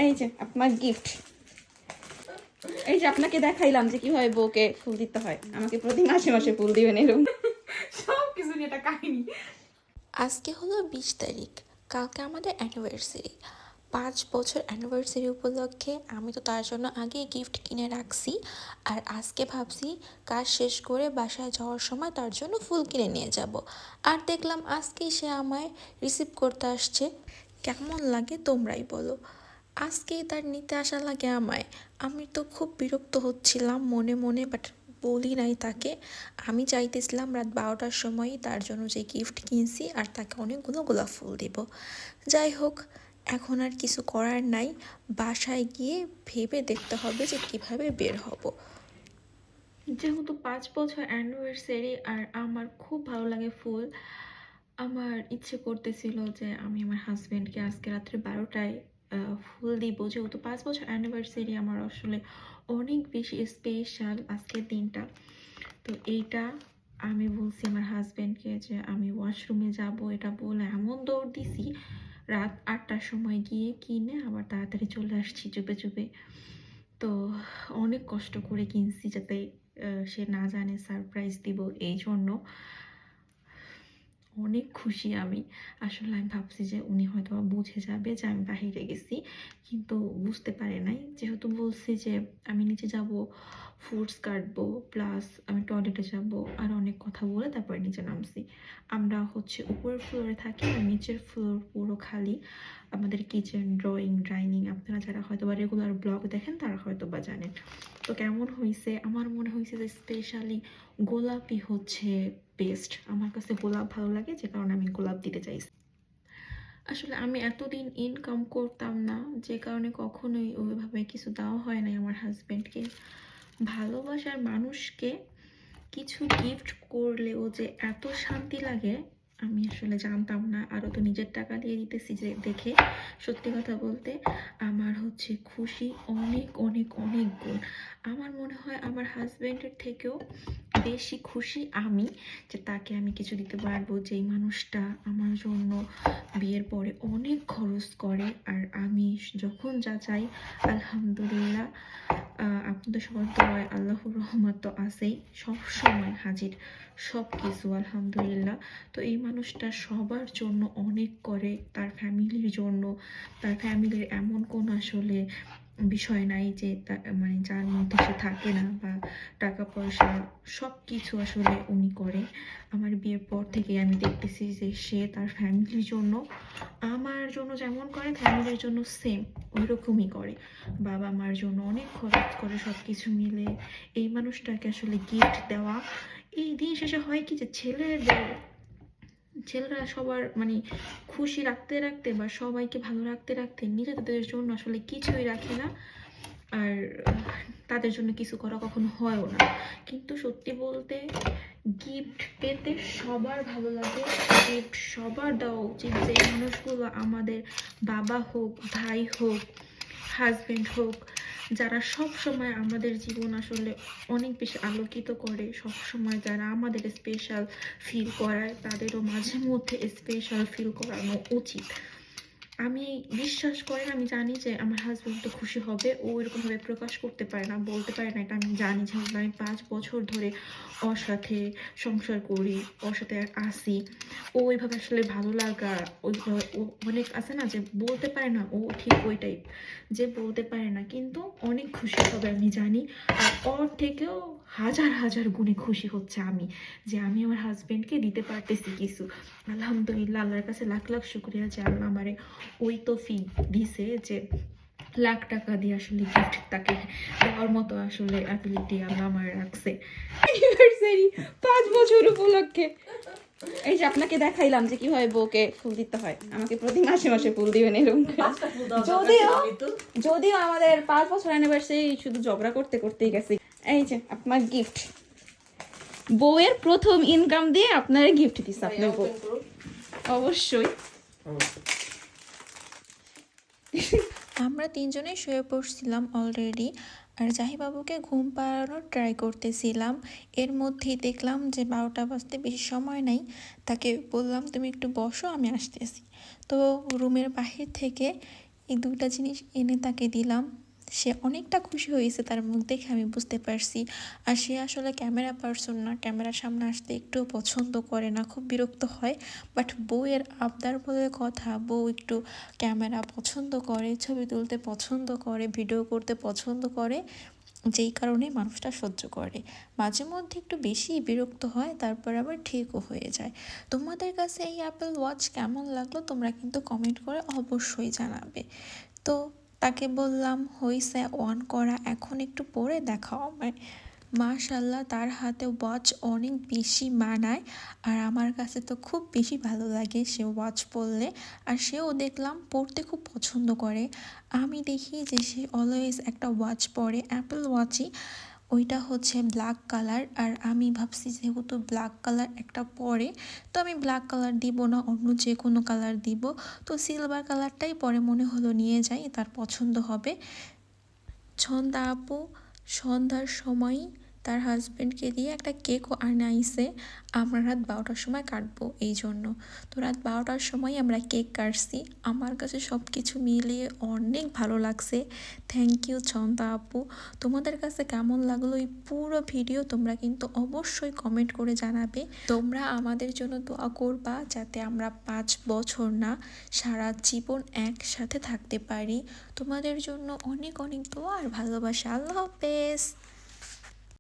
এই যে আপনার গিফট। এই যে আপনাকে দেখাইলাম যে কিভাবে বউকে ফুল দিতে হয়। আমাকে প্রতি মাসে মাসে ফুল দিবেন এরকম সব কিছু নিয়ে একটা কাহিনী। আজকে হলো 20 তারিখ, কালকে আমাদের অ্যানিভার্সারি। 5 বছর অ্যানিভার্সারি উপলক্ষে আমি তো তার জন্য আগেই গিফট কিনে রাখছি। আর আজকে ভাবছি কাজ শেষ করে বাসায় যাওয়ার সময় তার জন্য ফুল কিনে নিয়ে যাব। আর দেখলাম আজকেই সে আমায় রিসিভ করতে আসছে। কেমন লাগে তোমরাই বলো। আজকেই তার নিতে আসা লাগে আমায়। আমি তো খুব বিরক্ত হচ্ছিলাম মনে মনে, বাট বলি নাই তাকে। আমি চাইতেছিলাম রাত 12টার সময়ই তার জন্য যে গিফট কিনছি আর তাকে অনেকগুলো গোলাপ ফুল দেব। যাই হোক, এখন আর কিছু করার নাই। বাসায় গিয়ে ভেবে দেখতে হবে যে কিভাবে বের হব। যেহেতু 5 বছর অ্যানিভার্সারি আর আমার খুব ভালো লাগে ফুল, আমার ইচ্ছে করতেছিল যে আমি আমার হাজবেন্ডকে আজকে রাত্রে 12টায় ফুল দিব। যেহেতু 5 বছর অ্যানিভার্সারি আমার আসলে অনেক বেশি স্পেশাল আজকের দিনটা। তো এইটা আমি বলছি আমার হাজবেন্ডকে যে আমি ওয়াশরুমে যাব, এটা বলে এমন দৌড় দিছি রাত 8টার সময় গিয়ে কিনে আবার তাড়াতাড়ি চলে আসছি চুপে চুপে। তো অনেক কষ্ট করে কিনছি যাতে সে না জানে সারপ্রাইজ দিব, এই জন্য অনেক খুশি আমি। আসলে আমি ভাবছি যে উনি হয়তো বুঝে যাবে যে আমি বাহিরে গেছি, কিন্তু বুঝতে পারে নাই। যেহেতু বলছি যে আমি নিচে যাব, ফুডস কাটবো, প্লাস আমি টয়লেটে যাব, আর অনেক কথা বলে তারপরে নিচে নামছি। আমরা হচ্ছে উপরের ফ্লোরে থাকি আর নিচের ফ্লোর পুরো খালি। আমাদের কিচেন, ড্রয়িং, ডাইনিং আপনারা যারা হয়তো বা রেগুলার ব্লগ দেখেন তারা হয়তো বা জানেন। তো কেমন হয়েছে, আমার মনে হয়েছে যে স্পেশালি গোলাপই হচ্ছে বেস্ট। আমার কাছে গোলাপ ভালো লাগে, যে কারণে আমি গোলাপ দিতে চাইছি। আসলে আমি এতদিন ইনকাম করতাম না, যে কারণে কখনোই ওইভাবে কিছু দেওয়া হয় নাই আমার হাজবেন্ডকে। ভালোবাসার মানুষকে কিছু গিফট করলেও যে এত শান্তি লাগে আমি আসলে জানতাম না। আরও তো নিজের টাকা দিয়ে দিতেছি যে দেখে, সত্যি কথা বলতে আমার হচ্ছে খুশি অনেক অনেক অনেক গুণ। আমার মনে হয় আমার হাজব্যান্ডের থেকেও বেশি খুশি আমি, যে তাকে আমি কিছু দিতে পারবো, যেই মানুষটা আমার জন্য বিয়ের পরে অনেক খরচ করে। আর আমি যখন যা চাই আলহামদুলিল্লাহ, আপনাদের সবার দোয়ায় আল্লাহর রহমত তো আছেই, সব সময় হাজির সব কিছু আলহামদুলিল্লাহ। তো এই মানুষটা সবার জন্য অনেক করে, তার ফ্যামিলির জন্য। তার ফ্যামিলির এমন কোনো আসলে বিষয় নাই যে মানে যার মধ্যে সে থাকে না, বা টাকা পয়সা সব কিছু আসলে উনি করে। আমার বিয়ের পর থেকে আমি দেখতেছি যে সে তার ফ্যামিলির জন্য, আমার জন্য যেমন করে ফ্যামিলির জন্য সেম ওই রকমই করে। বাবা মার জন্য অনেক খরচ করে সব কিছু মিলে। এই মানুষটাকে আসলে গিফট দেওয়া, এই দিন শেষে হয় কি যে ছেলেরা সবার মানে খুশি রাখতে রাখতে বা সবাইকে ভালো রাখতে রাখতে নিজেদের জন্য আসলে কিছুই রাখে না। আর তাদের জন্য কিছু করা কখনো হয়ও না। কিন্তু সত্যি বলতে গিফট পেতে সবার ভালো লাগে, গিফট সবার দেওয়া উচিত। যে মানুষগুলো আমাদের বাবা হোক, ভাই হোক, হাজবেন্ড হোক, যারা সব সময় আমাদের জীবন আসলে অনেক বেশি আলোকিত করে, সব সময় যারা আমাদের স্পেশাল ফিল করায়, তাদেরও মাঝে মধ্যে স্পেশাল ফিল করানো উচিত। আমি বিশ্বাস করেন, আমি জানি যে আমার হাজব্যান্ড তো খুশি হবে, ও এরকমভাবে প্রকাশ করতে পারে না, বলতে পারে না, এটা আমি জানি। যেহেতু আমি 5 বছর ধরে ওর সাথে সংসার করি, ওর সাথে আসি, ও ওইভাবে আসলে ভালো লাগা, ওইভাবে ও অনেক আছে না যে বলতে পারে না, ও ঠিক ওই টাইপ যে বলতে পারে না, কিন্তু অনেক খুশি হবে আমি জানি। আর ওর থেকেও হাজার হাজার গুণে খুশি হচ্ছে আমি, যে আমি আমার হাজব্যান্ডকে দিতে পারতেছি কিছু। আলহামদুলিল্লাহ, আল্লাহর কাছে লাখ লাখ শুকরিয়া যে আল্লাহ আমারে ওই তৌফিক দিছে যে লাখ টাকা দিয়ে আসলে গিফট তাকে দেওয়ার মতো আসলে অ্যাবিলিটি আল্লাহ আমার রাখছে। অ্যানিভার্সারি 5 বছর উপলক্ষে এই যে আপনাকে দেখাইলাম যে কিভাবে বউকে ফুল দিতে হয়। আমাকে প্রতি মাসে মাসে ফুল দিবেন এরকম। যদিও যদিও আমাদের 5 বছর অ্যানিভার্সারি শুধু ঝগড়া করতে করতেই গেছে। এই যে আপনার গিফট, বউয়ের প্রথম ইনকাম দিয়ে আপনার গিফট দিচ্ছে আপনার বউ। অবশ্যই। আমরা তিনজনেই শুয়ে পড়ছিলাম অলরেডি, আর জাহিবাবুকে ঘুম পাড়ানোর ট্রাই করতেছিলাম। এর মধ্যেই দেখলাম যে 12টা বাজতে বেশি সময় নাই। তাকে বললাম তুমি একটু বসো, আমি আসতেছি। তো রুমের বাহির থেকে এই ২টা জিনিস এনে তাকে দিলাম। সে অনেকটা খুশি হয়েছে, তার মুখ দেখে আমি বুঝতে পারছি। আর সে আসলে ক্যামেরা পারসন না, ক্যামেরার সামনে আসতে একটুও পছন্দ করে না, খুব বিরক্ত হয়। বাট বউয়ের আবদার বলে কথা, বউ একটু ক্যামেরা পছন্দ করে, ছবি তুলতে পছন্দ করে, ভিডিও করতে পছন্দ করে, যেই কারণে মানুষটা সহ্য করে। মাঝে মধ্যে একটু বেশি বিরক্ত হয়, তারপর আবার ঠিকও হয়ে যায়। তোমাদের কাছে এই অ্যাপেল ওয়াচ কেমন লাগলো তোমরা কিন্তু কমেন্ট করে অবশ্যই জানাবে। তো তাকে বললাম হইছে অন করা, এখন একটু পরে দেখাও আমায়। মাশাল্লাহ, তার হাতে ওয়াচ অনেক বেশি মানায়। আর আমার কাছে তো খুব বেশি ভালো লাগে সে ওয়াচ পরলে। আর সেও দেখলাম পরতে খুব পছন্দ করে। আমি দেখি যে সে অলওয়েজ একটা ওয়াচ পরে, অ্যাপেল ওয়াচই। ওইটা হচ্ছে ব্ল্যাক কালার। আর আমি ভাবছি যেহেতু ব্ল্যাক কালার একটা পরে, তো আমি ব্ল্যাক কালার দিব না, অন্য যে কোনো কালার দিব। তো সিলভার কালারটাই পরে মনে হলো নিয়ে যাই, তার পছন্দ হবে। ছন্দা আপু সন্ধ্যার সময় তার হাজব্যান্ডকে দিয়ে একটা কেকও আনাইছে। আমরা রাত 12টার সময় কাটবো এই জন্য। তো রাত 12টার সময় আমরা কেক কাটছি। আমার কাছে সব কিছু মিলিয়ে অনেক ভালো লাগছে। থ্যাংক ইউ ছন্দা আপু। তোমাদের কাছে কেমন লাগলো এই পুরো ভিডিও তোমরা কিন্তু অবশ্যই কমেন্ট করে জানাবে। তোমরা আমাদের জন্য দোয়া করবা যাতে আমরা 5 বছর না, সারা জীবন একসাথে থাকতে পারি। তোমাদের জন্য অনেক অনেক দোয়া আর ভালোবাসা। আল্লাহ হাফেজ।